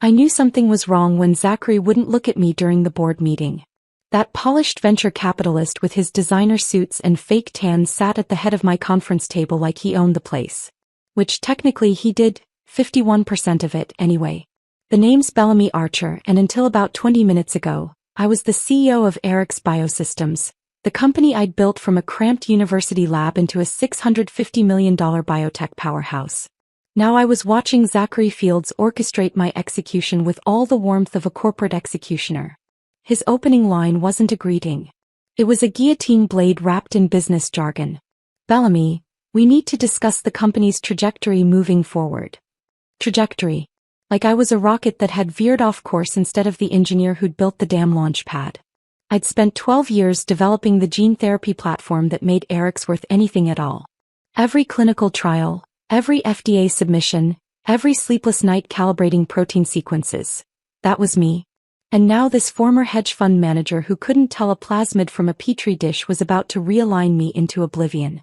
I knew something was wrong when Zachary wouldn't look at me during the board meeting. That polished venture capitalist with his designer suits and fake tans sat at the head of my conference table like he owned the place. Which technically he did, 51% of it anyway. The name's Bellamy Archer, and until about 20 minutes ago, I was the CEO of Eric's Biosystems, the company I'd built from a cramped university lab into a $650 million biotech powerhouse. Now I was watching Zachary Fields orchestrate my execution with all the warmth of a corporate executioner. His opening line wasn't a greeting. It was a guillotine blade wrapped in business jargon. Bellamy, we need to discuss the company's trajectory moving forward. Trajectory. Like I was a rocket that had veered off course instead of the engineer who'd built the damn launch pad. I'd spent 12 years developing the gene therapy platform that made Eric's worth anything at all. Every clinical trial, every FDA submission, every sleepless night calibrating protein sequences. That was me. And now this former hedge fund manager who couldn't tell a plasmid from a petri dish was about to realign me into oblivion.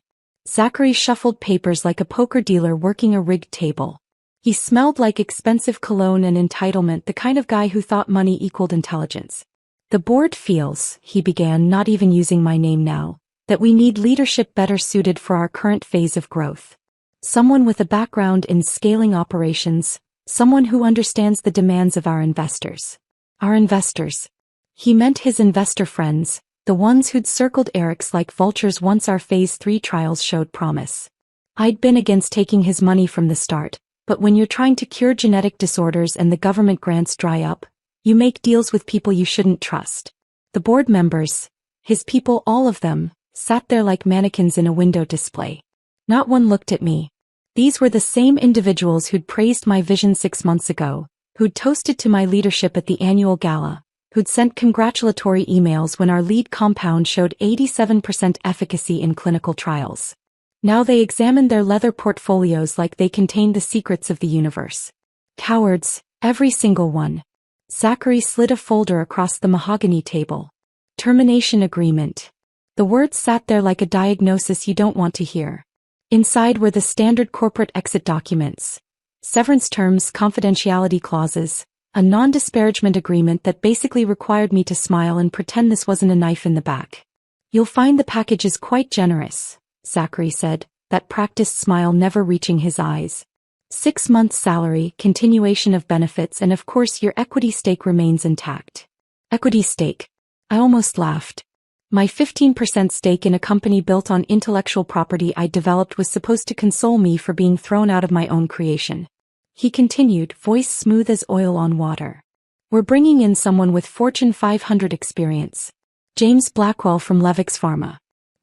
Zachary shuffled papers like a poker dealer working a rigged table. He smelled like expensive cologne and entitlement, the kind of guy who thought money equaled intelligence. The board feels, he began, not even using my name now, that we need leadership better suited for our current phase of growth. Someone with a background in scaling operations, someone who understands the demands of our investors. Our investors. He meant his investor friends, the ones who'd circled Eric's like vultures once our phase 3 trials showed promise. I'd been against taking his money from the start, but when you're trying to cure genetic disorders and the government grants dry up, you make deals with people you shouldn't trust. The board members, his people, all of them, sat there like mannequins in a window display. Not one looked at me. These were the same individuals who'd praised my vision 6 months ago, who'd toasted to my leadership at the annual gala, who'd sent congratulatory emails when our lead compound showed 87% efficacy in clinical trials. Now they examined their leather portfolios like they contained the secrets of the universe. Cowards, every single one. Zachary slid a folder across the mahogany table. Termination agreement. The words sat there like a diagnosis you don't want to hear. Inside were the standard corporate exit documents. Severance terms, confidentiality clauses, a non-disparagement agreement that basically required me to smile and pretend this wasn't a knife in the back. You'll find the package is quite generous, Zachary said, that practiced smile never reaching his eyes. 6 months salary, continuation of benefits, and of course your equity stake remains intact. Equity stake. I almost laughed. My 15% stake in a company built on intellectual property I developed was supposed to console me for being thrown out of my own creation. He continued, voice smooth as oil on water. We're bringing in someone with Fortune 500 experience. James Blackwell from Levix Pharma.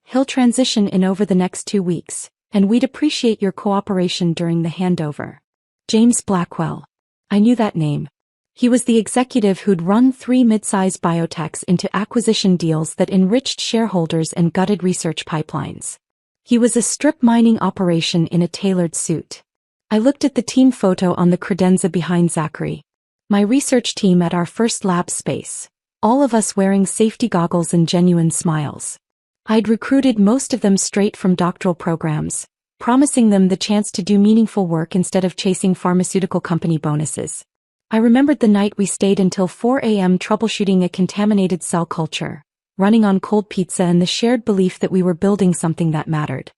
He'll transition in over the next 2 weeks, and we'd appreciate your cooperation during the handover. James Blackwell. I knew that name. He was the executive who'd run 3 mid-size biotechs into acquisition deals that enriched shareholders and gutted research pipelines. He was a strip mining operation in a tailored suit. I looked at the team photo on the credenza behind Zachary. My research team at our first lab space. All of us wearing safety goggles and genuine smiles. I'd recruited most of them straight from doctoral programs, promising them the chance to do meaningful work instead of chasing pharmaceutical company bonuses. I remembered the night we stayed until 4 a.m. troubleshooting a contaminated cell culture, running on cold pizza, and the shared belief that we were building something that mattered.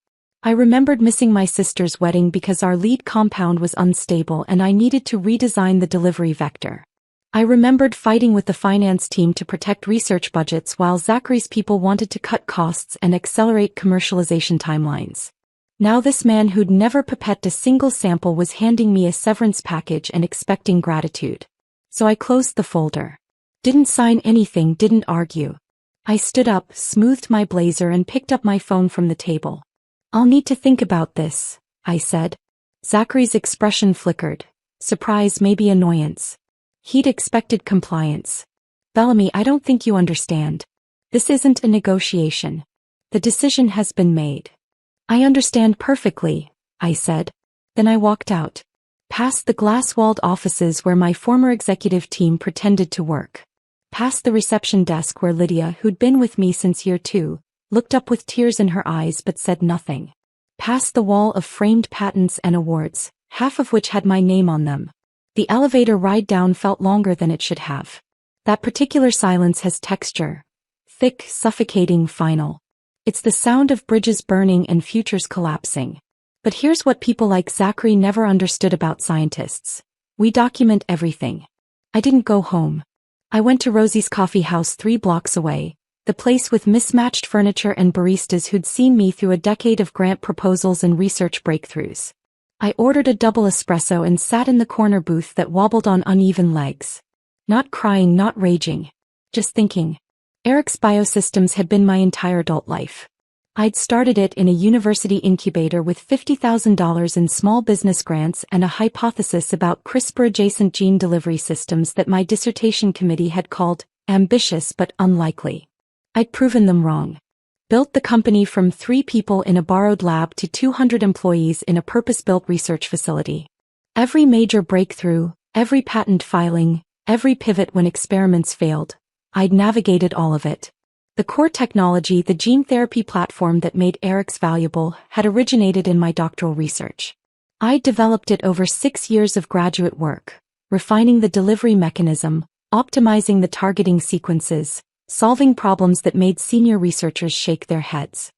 I remembered missing my sister's wedding because our lead compound was unstable and I needed to redesign the delivery vector. I remembered fighting with the finance team to protect research budgets while Zachary's people wanted to cut costs and accelerate commercialization timelines. Now this man who'd never pipetted a single sample was handing me a severance package and expecting gratitude. So I closed the folder. Didn't sign anything, didn't argue. I stood up, smoothed my blazer, and picked up my phone from the table. I'll need to think about this, I said. Zachary's expression flickered. Surprise, maybe annoyance. He'd expected compliance. Bellamy, I don't think you understand. This isn't a negotiation. The decision has been made. I understand perfectly, I said. Then I walked out. Past the glass-walled offices where my former executive team pretended to work. Past the reception desk where Lydia, who'd been with me since year 2, looked up with tears in her eyes but said nothing. Past the wall of framed patents and awards, half of which had my name on them. The elevator ride down felt longer than it should have. That particular silence has texture. Thick, suffocating, final. It's the sound of bridges burning and futures collapsing. But here's what people like Zachary never understood about scientists. We document everything. I didn't go home. I went to Rosie's coffee house 3 blocks away, the place with mismatched furniture and baristas who'd seen me through a decade of grant proposals and research breakthroughs. I ordered a double espresso and sat in the corner booth that wobbled on uneven legs. Not crying, not raging. Just thinking. Eric's Biosystems had been my entire adult life. I'd started it in a university incubator with $50,000 in small business grants and a hypothesis about CRISPR-adjacent gene delivery systems that my dissertation committee had called ambitious but unlikely. I'd proven them wrong. Built the company from 3 people in a borrowed lab to 200 employees in a purpose-built research facility. Every major breakthrough, every patent filing, every pivot when experiments failed, I'd navigated all of it. The core technology, the gene therapy platform that made Eric's valuable, had originated in my doctoral research. I developed it over 6 years of graduate work, refining the delivery mechanism, optimizing the targeting sequences, solving problems that made senior researchers shake their heads.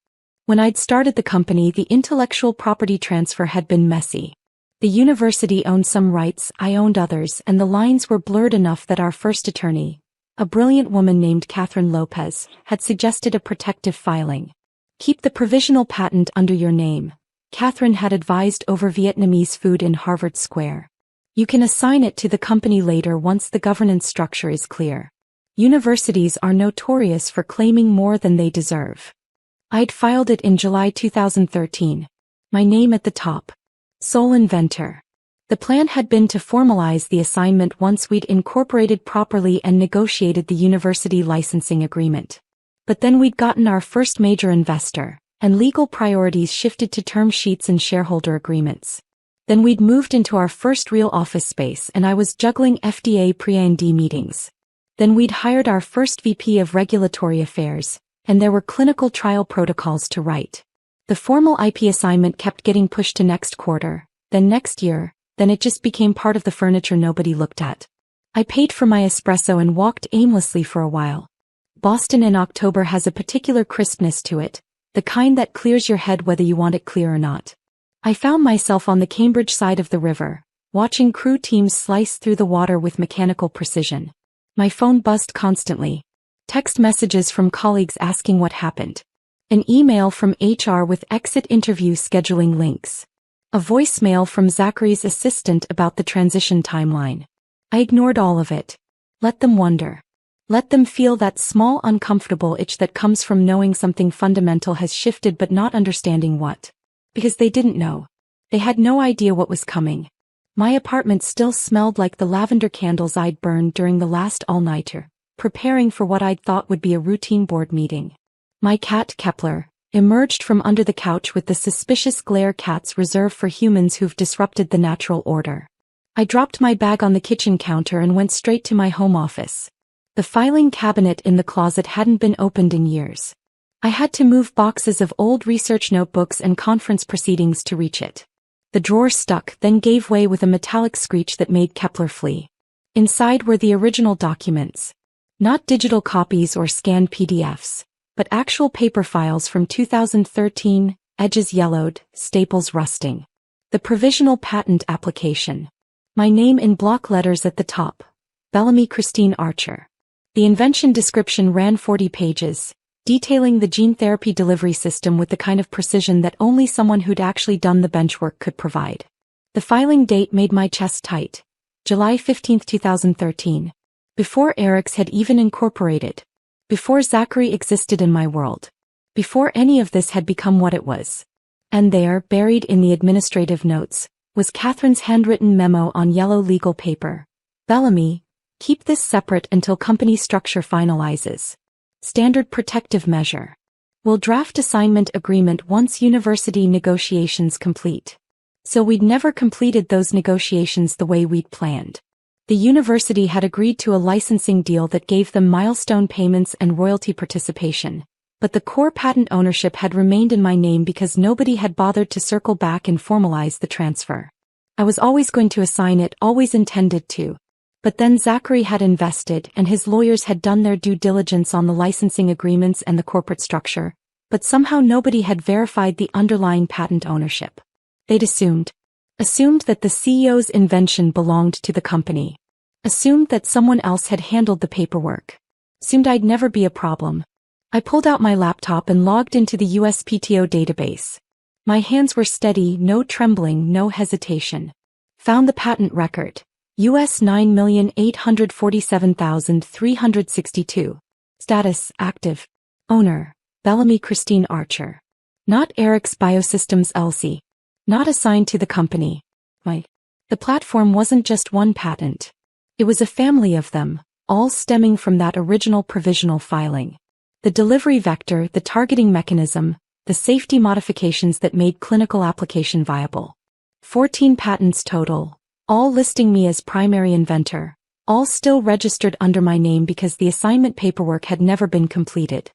When I'd started the company, the intellectual property transfer had been messy. The university owned some rights, I owned others, and the lines were blurred enough that our first attorney, a brilliant woman named Catherine Lopez, had suggested a protective filing. Keep the provisional patent under your name, Catherine had advised over Vietnamese food in Harvard Square. You can assign it to the company later once the governance structure is clear. Universities are notorious for claiming more than they deserve. I'd filed it in July 2013. My name at the top. Sole inventor. The plan had been to formalize the assignment once we'd incorporated properly and negotiated the university licensing agreement. But then we'd gotten our first major investor, and legal priorities shifted to term sheets and shareholder agreements. Then we'd moved into our first real office space and I was juggling FDA pre-IND meetings. Then we'd hired our first VP of Regulatory Affairs, and there were clinical trial protocols to write. The formal IP assignment kept getting pushed to next quarter, then next year, then it just became part of the furniture nobody looked at. I paid for my espresso and walked aimlessly for a while. Boston in October has a particular crispness to it, the kind that clears your head whether you want it clear or not. I found myself on the Cambridge side of the river, watching crew teams slice through the water with mechanical precision. My phone buzzed constantly. Text messages from colleagues asking what happened. An email from HR with exit interview scheduling links. A voicemail from Zachary's assistant about the transition timeline. I ignored all of it. Let them wonder. Let them feel that small uncomfortable itch that comes from knowing something fundamental has shifted but not understanding what. Because they didn't know. They had no idea what was coming. My apartment still smelled like the lavender candles I'd burned during the last all-nighter, preparing for what I'd thought would be a routine board meeting. My cat, Kepler, emerged from under the couch with the suspicious glare cats reserve for humans who've disrupted the natural order. I dropped my bag on the kitchen counter and went straight to my home office. The filing cabinet in the closet hadn't been opened in years. I had to move boxes of old research notebooks and conference proceedings to reach it. The drawer stuck, then gave way with a metallic screech that made Kepler flee. Inside were the original documents. Not digital copies or scanned PDFs, but actual paper files from 2013, edges yellowed, staples rusting. The provisional patent application. My name in block letters at the top. Bellamy Christine Archer. The invention description ran 40 pages, detailing the gene therapy delivery system with the kind of precision that only someone who'd actually done the benchwork could provide. The filing date made my chest tight. July 15, 2013. Before Eric's had even incorporated. Before Zachary existed in my world. Before any of this had become what it was. And there, buried in the administrative notes, was Catherine's handwritten memo on yellow legal paper. Bellamy, keep this separate until company structure finalizes. Standard protective measure. Will draft assignment agreement once university negotiations complete. So we'd never completed those negotiations the way we'd planned. The university had agreed to a licensing deal that gave them milestone payments and royalty participation, but the core patent ownership had remained in my name because nobody had bothered to circle back and formalize the transfer. I was always going to assign it, always intended to. But then Zachary had invested and his lawyers had done their due diligence on the licensing agreements and the corporate structure, but somehow nobody had verified the underlying patent ownership. They'd assumed that the CEO's invention belonged to the company. Assumed that someone else had handled the paperwork. Assumed I'd never be a problem. I pulled out my laptop and logged into the USPTO database. My hands were steady, no trembling, no hesitation. Found the patent record. US 9,847,362. Status, active. Owner, Bellamy Christine Archer. Not Eric's Biosystems LC. Not assigned to the company. The platform wasn't just one patent. It was a family of them, all stemming from that original provisional filing. The delivery vector, the targeting mechanism, the safety modifications that made clinical application viable. 14 patents total, all listing me as primary inventor, all still registered under my name because the assignment paperwork had never been completed.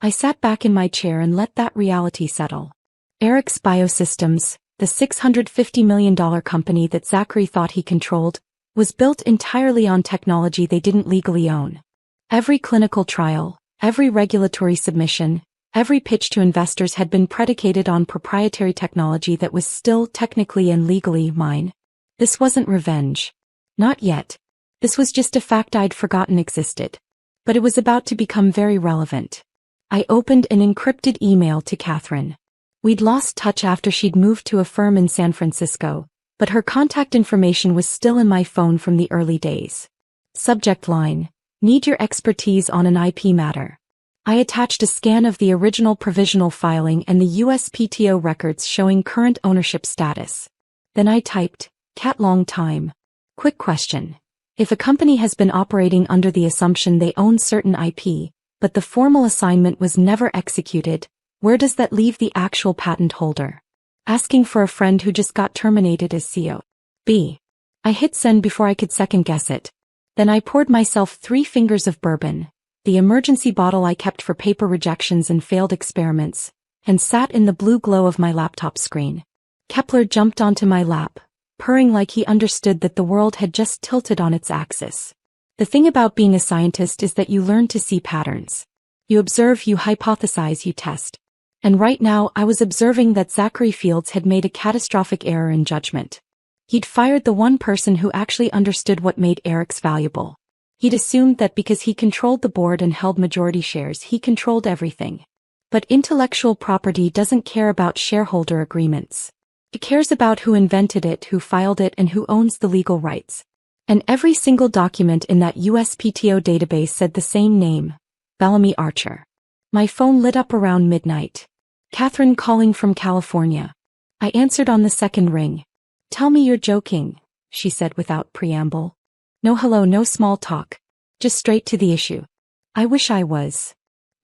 I sat back in my chair and let that reality settle. Eric's Biosystems, the $650 million company that Zachary thought he controlled, was built entirely on technology they didn't legally own. Every clinical trial, every regulatory submission, every pitch to investors had been predicated on proprietary technology that was still technically and legally mine. This wasn't revenge. Not yet. This was just a fact I'd forgotten existed. But it was about to become very relevant. I opened an encrypted email to Catherine. We'd lost touch after she'd moved to a firm in San Francisco, but her contact information was still in my phone from the early days. Subject line: need your expertise on an IP matter. I attached a scan of the original provisional filing and the USPTO records showing current ownership status. Then I typed, Cat long time. Quick question. If a company has been operating under the assumption they own certain IP, but the formal assignment was never executed, where does that leave the actual patent holder? Asking for a friend who just got terminated as CEO. B. I hit send before I could second guess it. Then I poured myself 3 fingers of bourbon, the emergency bottle I kept for paper rejections and failed experiments, and sat in the blue glow of my laptop screen. Kepler jumped onto my lap, purring like he understood that the world had just tilted on its axis. The thing about being a scientist is that you learn to see patterns. You observe, you hypothesize, you test. And right now I was observing that Zachary Fields had made a catastrophic error in judgment. He'd fired the one person who actually understood what made Eric's valuable. He'd assumed that because he controlled the board and held majority shares, he controlled everything. But intellectual property doesn't care about shareholder agreements. It cares about who invented it, who filed it, and who owns the legal rights. And every single document in that USPTO database said the same name, Bellamy Archer. My phone lit up around midnight. Catherine calling from California. I answered on the second ring. Tell me you're joking, she said without preamble. No hello, no small talk. Just straight to the issue. I wish I was.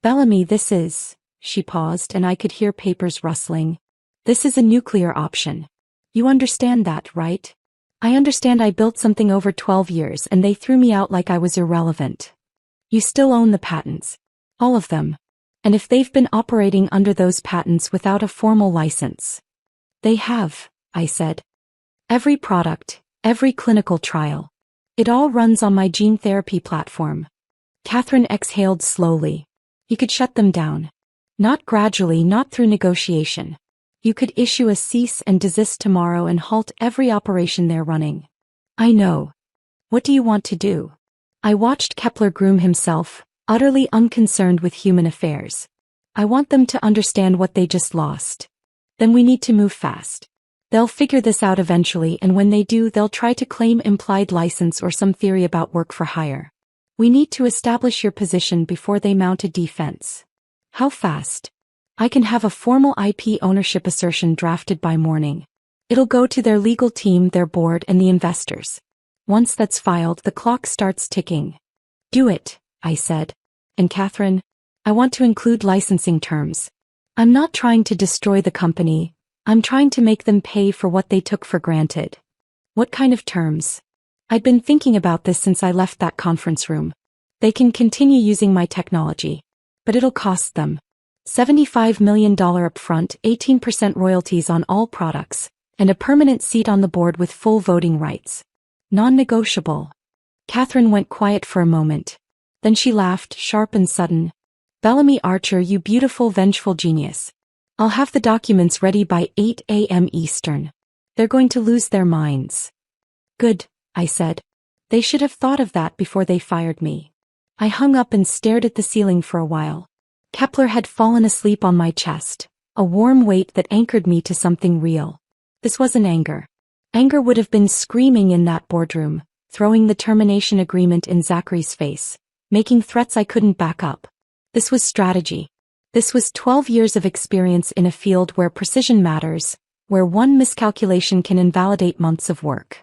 Bellamy, this is, she paused and I could hear papers rustling. This is a nuclear option. You understand that, right? I understand I built something over 12 years and they threw me out like I was irrelevant. You still own the patents. All of them. And if they've been operating under those patents without a formal license. They have, I said. Every product, every clinical trial. It all runs on my gene therapy platform. Catherine exhaled slowly. You could shut them down. Not gradually, not through negotiation. You could issue a cease and desist tomorrow and halt every operation they're running. I know. What do you want to do? I watched Kepler groom himself, utterly unconcerned with human affairs. I want them to understand what they just lost. Then we need to move fast. They'll figure this out eventually, and when they do, they'll try to claim implied license or some theory about work for hire. We need to establish your position before they mount a defense. How fast? I can have a formal IP ownership assertion drafted by morning. It'll go to their legal team, their board, and the investors. Once that's filed, the clock starts ticking. Do it, I said. And Catherine, I want to include licensing terms. I'm not trying to destroy the company, I'm trying to make them pay for what they took for granted. What kind of terms? I'd been thinking about this since I left that conference room. They can continue using my technology. But it'll cost them. $75 million upfront, 18% royalties on all products, and a permanent seat on the board with full voting rights. Non-negotiable. Catherine went quiet for a moment. Then she laughed, sharp and sudden. Bellamy Archer, you beautiful, vengeful genius. I'll have the documents ready by 8 a.m. Eastern. They're going to lose their minds. Good, I said. They should have thought of that before they fired me. I hung up and stared at the ceiling for a while. Kepler had fallen asleep on my chest, a warm weight that anchored me to something real. This wasn't anger. Anger would have been screaming in that boardroom, throwing the termination agreement in Zachary's face, making threats I couldn't back up. This was strategy. This was 12 years of experience in a field where precision matters, where one miscalculation can invalidate months of work.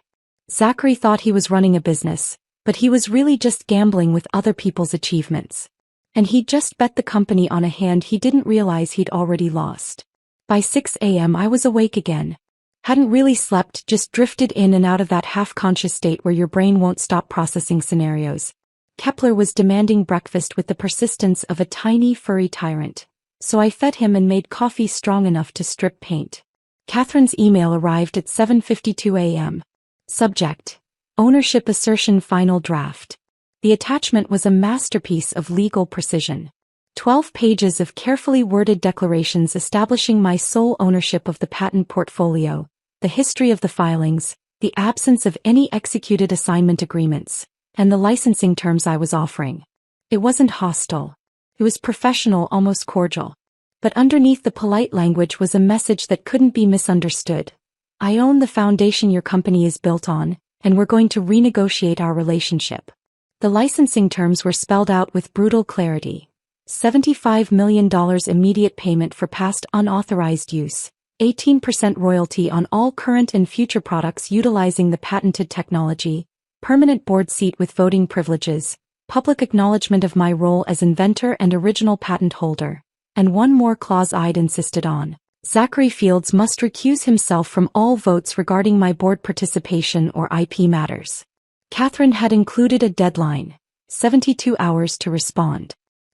Zachary thought he was running a business, but he was really just gambling with other people's achievements. And he'd just bet the company on a hand he didn't realize he'd already lost. By 6 a.m. I was awake again. Hadn't really slept, just drifted in and out of that half-conscious state where your brain won't stop processing scenarios. Kepler was demanding breakfast with the persistence of a tiny, furry tyrant, so I fed him and made coffee strong enough to strip paint. Catherine's email arrived at 7:52 a.m. Subject: Ownership Assertion Final Draft. The attachment was a masterpiece of legal precision. 12 pages of carefully worded declarations establishing my sole ownership of the patent portfolio, the history of the filings, the absence of any executed assignment agreements, and the licensing terms I was offering. It wasn't hostile. It was professional, almost cordial. But underneath the polite language was a message that couldn't be misunderstood. I own the foundation your company is built on, and we're going to renegotiate our relationship. The licensing terms were spelled out with brutal clarity. $75 million immediate payment for past unauthorized use, 18% royalty on all current and future products utilizing the patented technology, permanent board seat with voting privileges, public acknowledgement of my role as inventor and original patent holder, and one more clause I'd insisted on. Zachary Fields must recuse himself from all votes regarding my board participation or IP matters. Catherine had included a deadline, 72 hours to respond.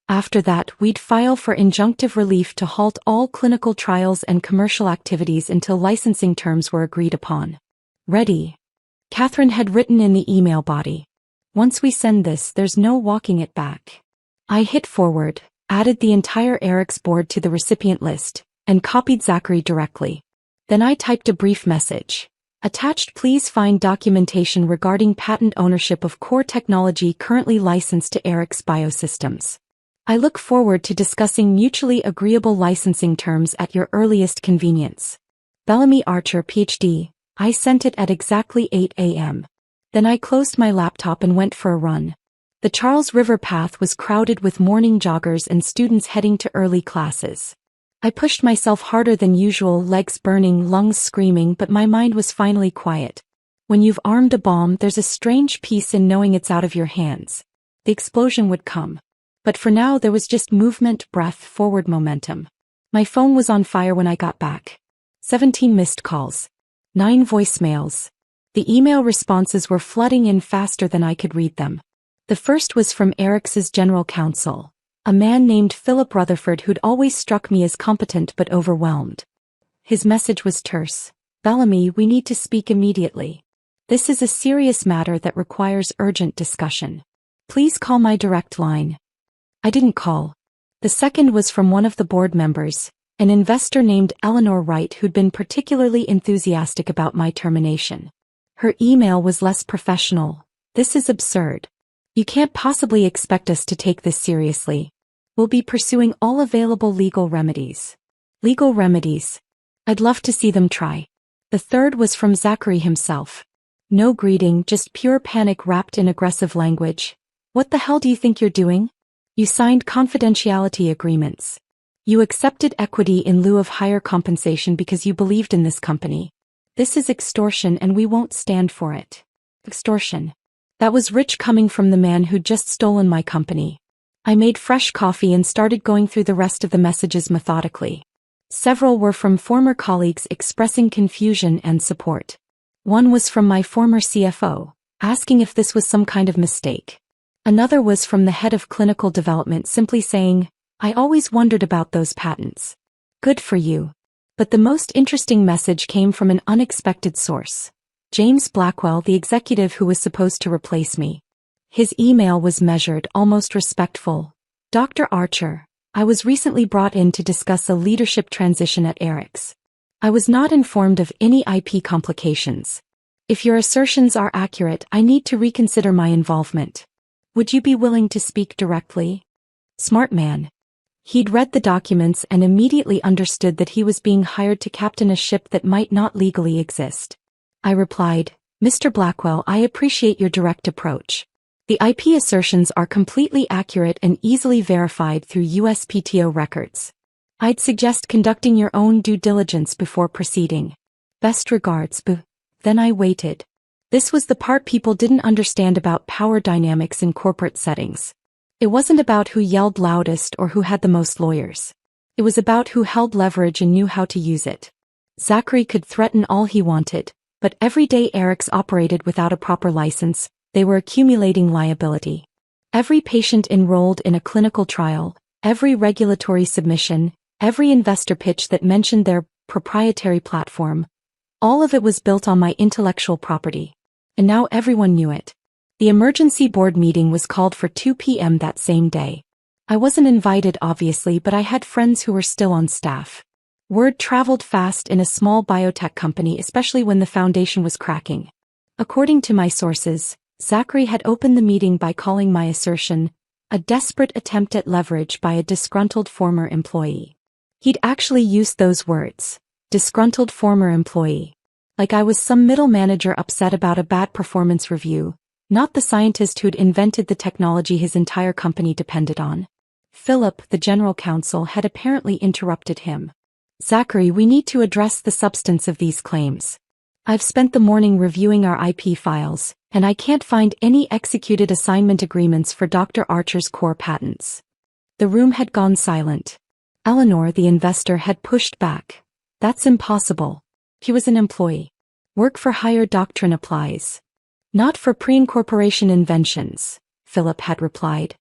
After that, we'd file for injunctive relief to halt all clinical trials and commercial activities until licensing terms were agreed upon. Ready. Catherine had written in the email body. Once we send this, there's no walking it back. I hit forward, added the entire Eric's board to the recipient list, and copied Zachary directly. Then I typed a brief message. Attached, please find documentation regarding patent ownership of core technology currently licensed to Eric's Biosystems. I look forward to discussing mutually agreeable licensing terms at your earliest convenience. Bellamy Archer, PhD. I sent it at exactly 8 a.m. Then I closed my laptop and went for a run. The Charles River path was crowded with morning joggers and students heading to early classes. I pushed myself harder than usual, legs burning, lungs screaming, but my mind was finally quiet. When you've armed a bomb, there's a strange peace in knowing it's out of your hands. The explosion would come. But for now there was just movement, breath, forward momentum. My phone was on fire when I got back. 17 missed calls. 9 voicemails. The email responses were flooding in faster than I could read them. The first was from Eric's general counsel, a man named Philip Rutherford who'd always struck me as competent but overwhelmed. His message was terse. Bellamy, we need to speak immediately. This is a serious matter that requires urgent discussion. Please call my direct line. I didn't call. The second was from one of the board members, an investor named Eleanor Wright who'd been particularly enthusiastic about my termination. Her email was less professional. This is absurd. You can't possibly expect us to take this seriously. We'll be pursuing all available legal remedies. Legal remedies. I'd love to see them try. The third was from Zachary himself. No greeting, just pure panic wrapped in aggressive language. What the hell do you think you're doing? You signed confidentiality agreements. You accepted equity in lieu of higher compensation because you believed in this company. This is extortion and we won't stand for it. Extortion. That was rich coming from the man who'd just stolen my company. I made fresh coffee and started going through the rest of the messages methodically. Several were from former colleagues expressing confusion and support. One was from my former CFO, asking if this was some kind of mistake. Another was from the head of clinical development simply saying, I always wondered about those patents. Good for you. But the most interesting message came from an unexpected source. James Blackwell, the executive who was supposed to replace me. His email was measured, almost respectful. Dr. Archer, I was recently brought in to discuss a leadership transition at Eric's. I was not informed of any IP complications. If your assertions are accurate, I need to reconsider my involvement. Would you be willing to speak directly? Smart man. He'd read the documents and immediately understood that he was being hired to captain a ship that might not legally exist. I replied, Mr. Blackwell, I appreciate your direct approach. The IP assertions are completely accurate and easily verified through USPTO records. I'd suggest conducting your own due diligence before proceeding. Best regards, B. Then I waited. This was the part people didn't understand about power dynamics in corporate settings. It wasn't about who yelled loudest or who had the most lawyers. It was about who held leverage and knew how to use it. Zachary could threaten all he wanted, but every day Eric's operated without a proper license, they were accumulating liability. Every patient enrolled in a clinical trial, every regulatory submission, every investor pitch that mentioned their proprietary platform, all of it was built on my intellectual property. And now everyone knew it. The emergency board meeting was called for 2 p.m. that same day. I wasn't invited, obviously, but I had friends who were still on staff. Word traveled fast in a small biotech company, especially when the foundation was cracking. According to my sources, Zachary had opened the meeting by calling my assertion a desperate attempt at leverage by a disgruntled former employee. He'd actually used those words, disgruntled former employee. Like I was some middle manager upset about a bad performance review, not the scientist who'd invented the technology his entire company depended on. Philip, the general counsel, had apparently interrupted him. Zachary, we need to address the substance of these claims. I've spent the morning reviewing our IP files, and I can't find any executed assignment agreements for Dr. Archer's core patents. The room had gone silent. Eleanor, the investor, had pushed back. That's impossible. He was an employee. Work for hire doctrine applies. Not for pre-incorporation inventions, Philip had replied.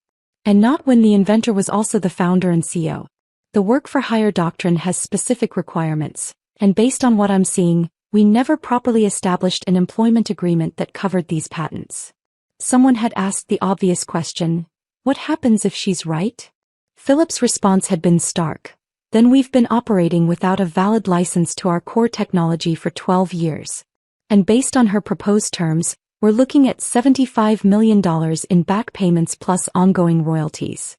And not when the inventor was also the founder and CEO. The work for hire doctrine has specific requirements, and based on what I'm seeing, we never properly established an employment agreement that covered these patents. Someone had asked the obvious question, what happens if she's right? Philip's response had been stark. Then we've been operating without a valid license to our core technology for 12 years. And based on her proposed terms, we're looking at $75 million in back payments plus ongoing royalties.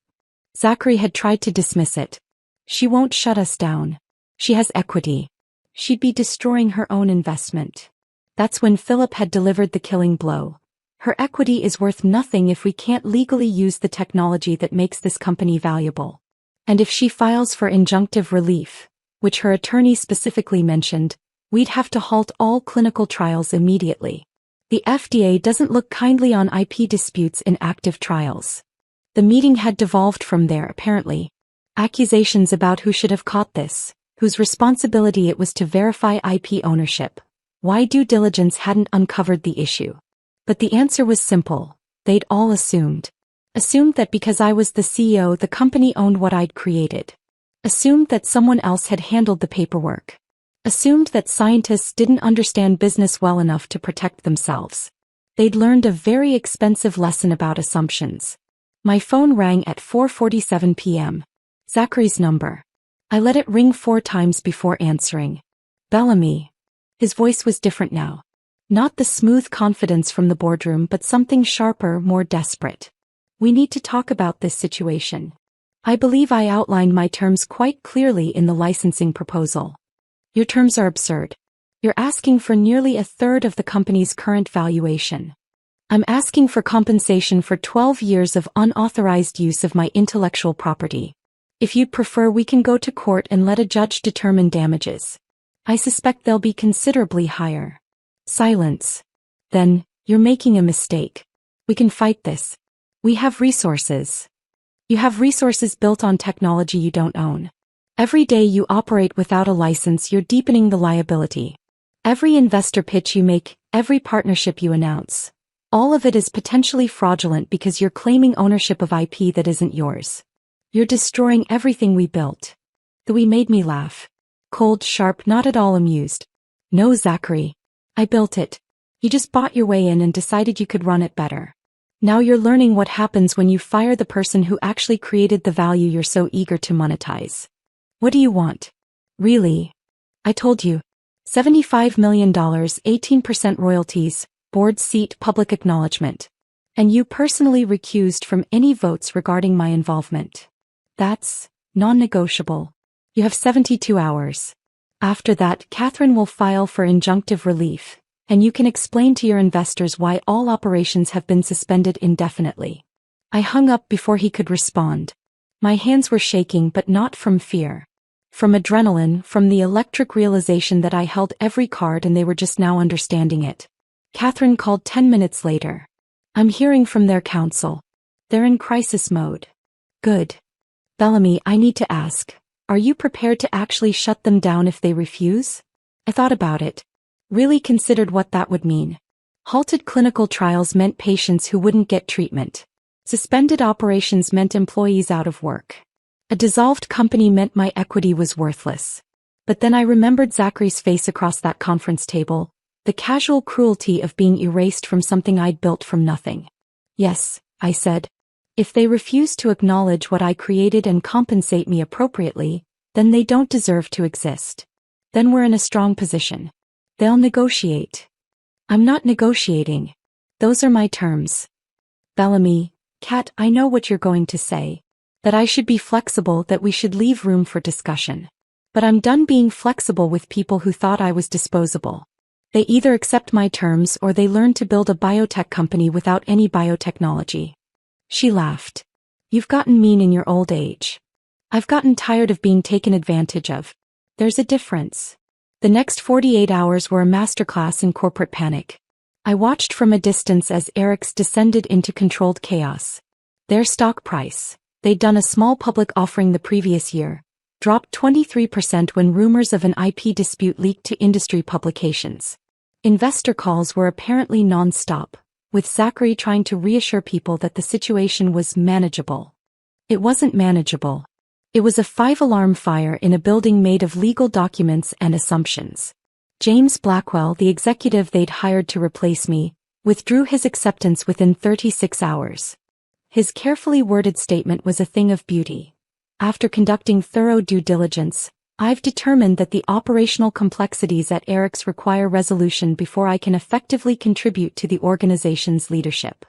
Zachary had tried to dismiss it. She won't shut us down. She has equity. She'd be destroying her own investment. That's when Philip had delivered the killing blow. Her equity is worth nothing if we can't legally use the technology that makes this company valuable. And if she files for injunctive relief, which her attorney specifically mentioned, we'd have to halt all clinical trials immediately. The FDA doesn't look kindly on IP disputes in active trials. The meeting had devolved from there, apparently. Accusations about who should have caught this, whose responsibility it was to verify IP ownership, why due diligence hadn't uncovered the issue. But the answer was simple. They'd all assumed. Assumed that because I was the CEO, the company owned what I'd created. Assumed that someone else had handled the paperwork. Assumed that scientists didn't understand business well enough to protect themselves. They'd learned a very expensive lesson about assumptions. My phone rang at 4:47 p.m. Zachary's number. I let it ring 4 times before answering. Bellamy. His voice was different now. Not the smooth confidence from the boardroom, but something sharper, more desperate. We need to talk about this situation. I believe I outlined my terms quite clearly in the licensing proposal. Your terms are absurd. You're asking for nearly a third of the company's current valuation. I'm asking for compensation for 12 years of unauthorized use of my intellectual property. If you'd prefer, we can go to court and let a judge determine damages. I suspect they'll be considerably higher. Silence. Then, you're making a mistake. We can fight this. We have resources. You have resources built on technology you don't own. Every day you operate without a license, you're deepening the liability. Every investor pitch you make, every partnership you announce, all of it is potentially fraudulent because you're claiming ownership of IP that isn't yours. You're destroying everything we built. Though he made me laugh. Cold, sharp, not at all amused. No, Zachary. I built it. You just bought your way in and decided you could run it better. Now you're learning what happens when you fire the person who actually created the value you're so eager to monetize. What do you want? Really? I told you. $75 million, 18% royalties, board seat, public acknowledgement. And you personally recused from any votes regarding my involvement. That's non-negotiable. You have 72 hours. After that, Catherine will file for injunctive relief, and you can explain to your investors why all operations have been suspended indefinitely. I hung up before he could respond. My hands were shaking, but not from fear. From adrenaline, from the electric realization that I held every card and they were just now understanding it. Catherine called 10 minutes later. I'm hearing from their counsel. They're in crisis mode. Good. Bellamy, I need to ask, are you prepared to actually shut them down if they refuse? I thought about it. Really considered what that would mean. Halted clinical trials meant patients who wouldn't get treatment. Suspended operations meant employees out of work. A dissolved company meant my equity was worthless. But then I remembered Zachary's face across that conference table, the casual cruelty of being erased from something I'd built from nothing. Yes, I said. If they refuse to acknowledge what I created and compensate me appropriately, then they don't deserve to exist. Then we're in a strong position. They'll negotiate. I'm not negotiating. Those are my terms. Bellamy, Kat, I know what you're going to say. That I should be flexible, that we should leave room for discussion. But I'm done being flexible with people who thought I was disposable. They either accept my terms or they learn to build a biotech company without any biotechnology. She laughed. You've gotten mean in your old age. I've gotten tired of being taken advantage of. There's a difference. The next 48 hours were a masterclass in corporate panic. I watched from a distance as Eric's descended into controlled chaos. Their stock price, they'd done a small public offering the previous year, dropped 23% when rumors of an IP dispute leaked to industry publications. Investor calls were apparently non-stop, with Zachary trying to reassure people that the situation was manageable. It wasn't manageable. It was a 5-alarm fire in a building made of legal documents and assumptions. James Blackwell, the executive they'd hired to replace me, withdrew his acceptance within 36 hours. His carefully worded statement was a thing of beauty. After conducting thorough due diligence, I've determined that the operational complexities at Eric's require resolution before I can effectively contribute to the organization's leadership.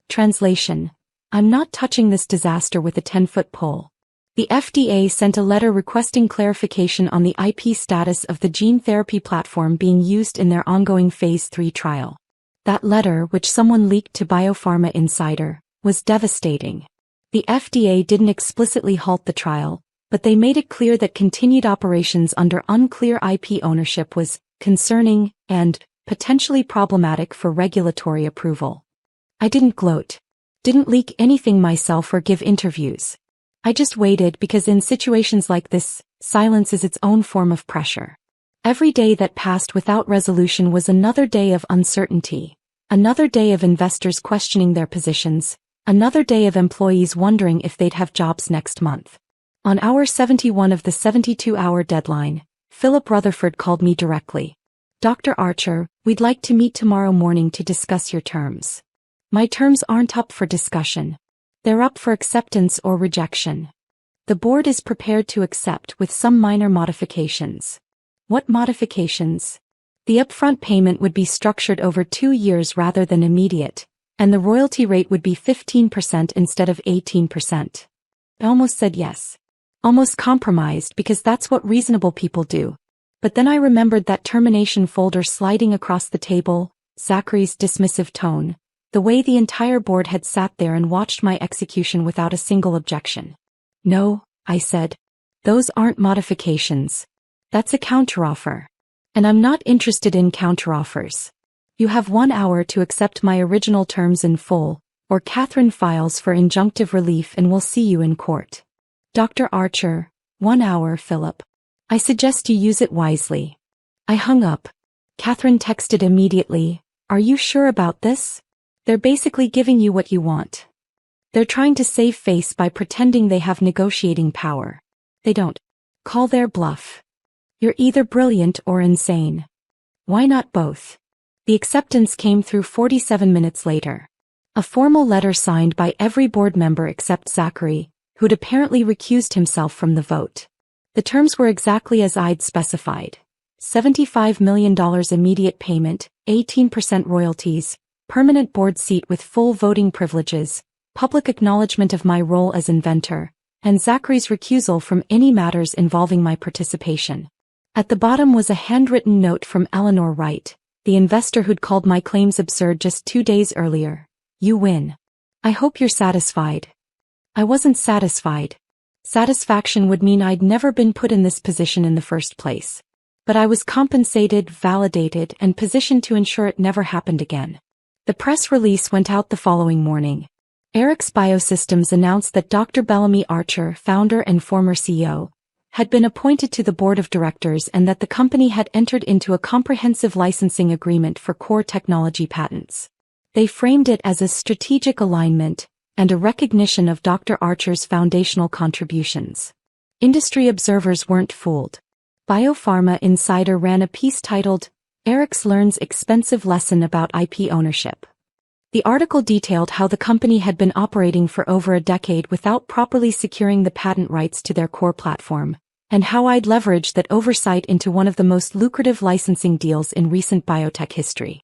Translation: I'm not touching this disaster with a 10-foot pole. The FDA sent a letter requesting clarification on the IP status of the gene therapy platform being used in their ongoing Phase 3 trial. That letter, which someone leaked to Biopharma Insider, was devastating. The FDA didn't explicitly halt the trial, but they made it clear that continued operations under unclear IP ownership was concerning and potentially problematic for regulatory approval. I didn't gloat. Didn't leak anything myself or give interviews. I just waited because in situations like this, silence is its own form of pressure. Every day that passed without resolution was another day of uncertainty, another day of investors questioning their positions, another day of employees wondering if they'd have jobs next month. On hour 71 of the 72-hour deadline, Philip Rutherford called me directly. Dr. Archer, we'd like to meet tomorrow morning to discuss your terms. My terms aren't up for discussion. They're up for acceptance or rejection. The board is prepared to accept with some minor modifications. What modifications? The upfront payment would be structured over 2 years rather than immediate, and the royalty rate would be 15% instead of 18%. I almost said yes. Almost compromised because that's what reasonable people do. But then I remembered that termination folder sliding across the table, Zachary's dismissive tone, the way the entire board had sat there and watched my execution without a single objection. No, I said. Those aren't modifications. That's a counteroffer. And I'm not interested in counteroffers. You have 1 hour to accept my original terms in full, or Catherine files for injunctive relief and we'll see you in court. Dr. Archer, 1 hour, Philip. I suggest you use it wisely. I hung up. Catherine texted immediately, are you sure about this? They're basically giving you what you want. They're trying to save face by pretending they have negotiating power. They don't. Call their bluff. You're either brilliant or insane. Why not both? The acceptance came through 47 minutes later. A formal letter signed by every board member except Zachary, who'd apparently recused himself from the vote. The terms were exactly as I'd specified. $75 million immediate payment, 18% royalties, permanent board seat with full voting privileges, public acknowledgement of my role as inventor, and Zachary's recusal from any matters involving my participation. At the bottom was a handwritten note from Eleanor Wright, the investor who'd called my claims absurd just 2 days earlier. You win. I hope you're satisfied. I wasn't satisfied. Satisfaction would mean I'd never been put in this position in the first place. But I was compensated, validated, and positioned to ensure it never happened again. The press release went out the following morning. Eric's Biosystems announced that Dr. Bellamy Archer, founder and former CEO, had been appointed to the board of directors and that the company had entered into a comprehensive licensing agreement for core technology patents. They framed it as a strategic alignment and a recognition of Dr. Archer's foundational contributions. Industry observers weren't fooled. Biopharma Insider ran a piece titled, "Eric's Learns Expensive Lesson About IP Ownership." The article detailed how the company had been operating for over a decade without properly securing the patent rights to their core platform, and how I'd leveraged that oversight into one of the most lucrative licensing deals in recent biotech history.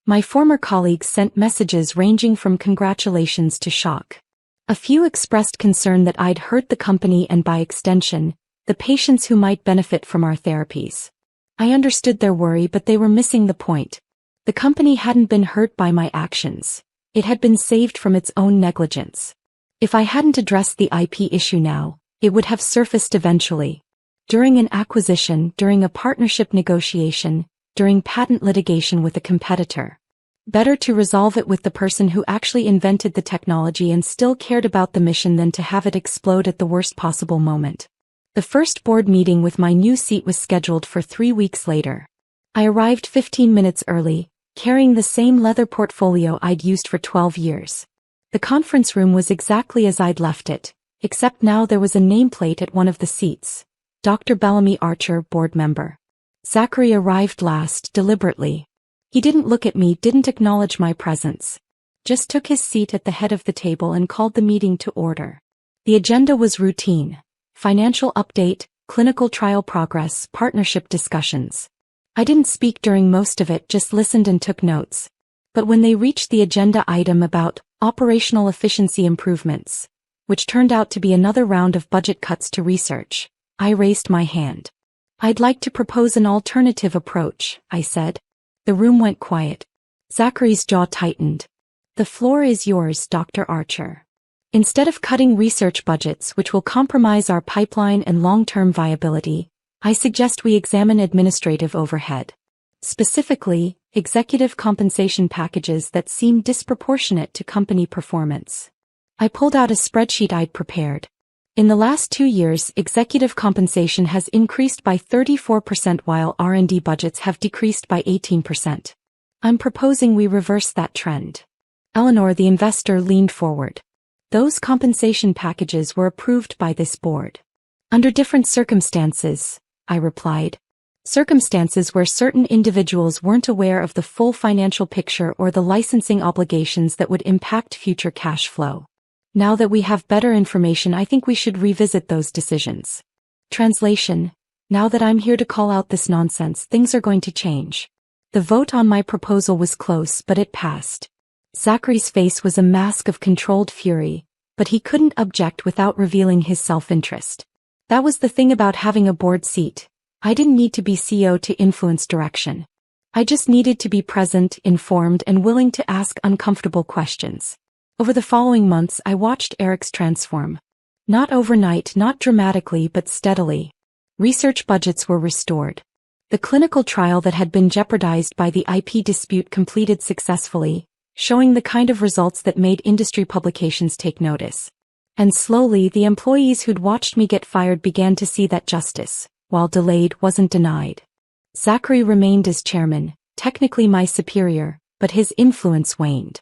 My former colleagues sent messages ranging from congratulations to shock. A few expressed concern that I'd hurt the company and by extension, the patients who might benefit from our therapies. I understood their worry, but they were missing the point. The company hadn't been hurt by my actions. It had been saved from its own negligence. If I hadn't addressed the IP issue now, it would have surfaced eventually. During an acquisition, during a partnership negotiation, during patent litigation with a competitor. Better to resolve it with the person who actually invented the technology and still cared about the mission than to have it explode at the worst possible moment. The first board meeting with my new seat was scheduled for 3 weeks later. I arrived 15 minutes early, carrying the same leather portfolio I'd used for 12 years. The conference room was exactly as I'd left it, except now there was a nameplate at one of the seats. Dr. Bellamy Archer, board member. Zachary arrived last, deliberately. He didn't look at me, didn't acknowledge my presence. Just took his seat at the head of the table and called the meeting to order. The agenda was routine. Financial update, clinical trial progress, partnership discussions. I didn't speak during most of it, just listened and took notes. But when they reached the agenda item about operational efficiency improvements, which turned out to be another round of budget cuts to research, I raised my hand. I'd like to propose an alternative approach, I said. The room went quiet. Zachary's jaw tightened. The floor is yours, Dr. Archer. Instead of cutting research budgets which will compromise our pipeline and long-term viability, I suggest we examine administrative overhead. Specifically, executive compensation packages that seem disproportionate to company performance. I pulled out a spreadsheet I'd prepared. In the last 2 years, executive compensation has increased by 34% while R&D budgets have decreased by 18%. I'm proposing we reverse that trend. Eleanor, the investor, leaned forward. Those compensation packages were approved by this board. Under different circumstances, I replied. Circumstances where certain individuals weren't aware of the full financial picture or the licensing obligations that would impact future cash flow. Now that we have better information, I think we should revisit those decisions. Translation: now that I'm here to call out this nonsense, things are going to change. The vote on my proposal was close, but it passed. Zachary's face was a mask of controlled fury, but he couldn't object without revealing his self-interest. That was the thing about having a board seat. I didn't need to be CEO to influence direction. I just needed to be present, informed, and willing to ask uncomfortable questions. Over the following months, I watched Eric's transform. Not overnight, not dramatically, but steadily. Research budgets were restored. The clinical trial that had been jeopardized by the IP dispute completed successfully, showing the kind of results that made industry publications take notice. And slowly, the employees who'd watched me get fired began to see that justice, while delayed, wasn't denied. Zachary remained as chairman, technically my superior, but his influence waned.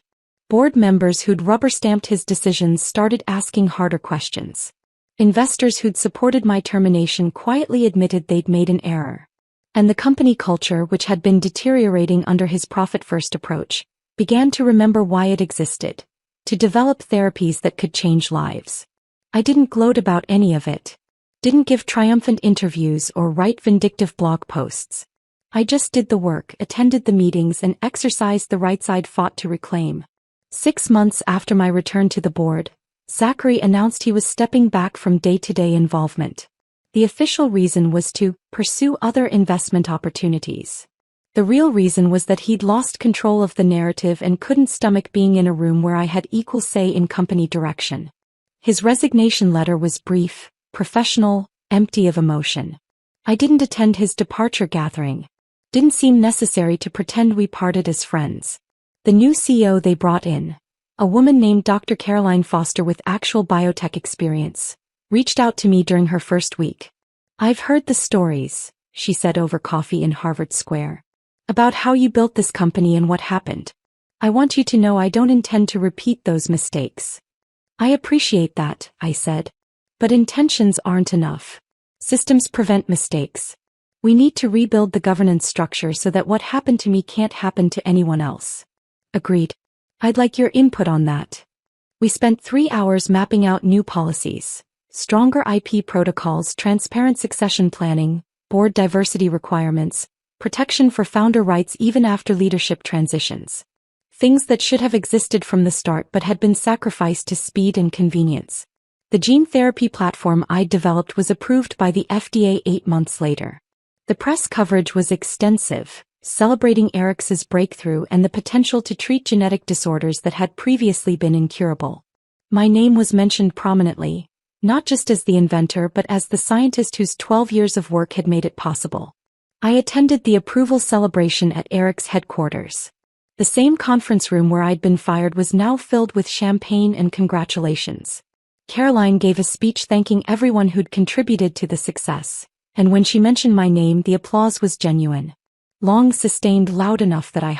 Board members who'd rubber-stamped his decisions started asking harder questions. Investors who'd supported my termination quietly admitted they'd made an error. And the company culture, which had been deteriorating under his profit-first approach, began to remember why it existed: to develop therapies that could change lives. I didn't gloat about any of it. Didn't give triumphant interviews or write vindictive blog posts. I just did the work, attended the meetings, and exercised the rights I'd fought to reclaim. 6 months after my return to the board, Zachary announced he was stepping back from day-to-day involvement. The official reason was to pursue other investment opportunities. The real reason was that he'd lost control of the narrative and couldn't stomach being in a room where I had equal say in company direction. His resignation letter was brief, professional, empty of emotion. I didn't attend his departure gathering. Didn't seem necessary to pretend we parted as friends. The new CEO they brought in, a woman named Dr. Caroline Foster with actual biotech experience, reached out to me during her first week. "I've heard the stories," she said over coffee in Harvard Square, "about how you built this company and what happened. I want you to know I don't intend to repeat those mistakes." "I appreciate that," I said. "But intentions aren't enough. Systems prevent mistakes. We need to rebuild the governance structure so that what happened to me can't happen to anyone else." "Agreed. I'd like your input on that." We spent 3 hours mapping out new policies: stronger IP protocols, transparent succession planning, board diversity requirements, protection for founder rights even after leadership transitions. Things that should have existed from the start but had been sacrificed to speed and convenience. The gene therapy platform I'd developed was approved by the FDA 8 months later. The press coverage was extensive, celebrating Eric's breakthrough and the potential to treat genetic disorders that had previously been incurable. My name was mentioned prominently, not just as the inventor but as the scientist whose 12 years of work had made it possible. I attended the approval celebration at Eric's headquarters. The same conference room where I'd been fired was now filled with champagne and congratulations. Caroline gave a speech thanking everyone who'd contributed to the success, and when she mentioned my name, the applause was genuine. Long sustained, loud enough that I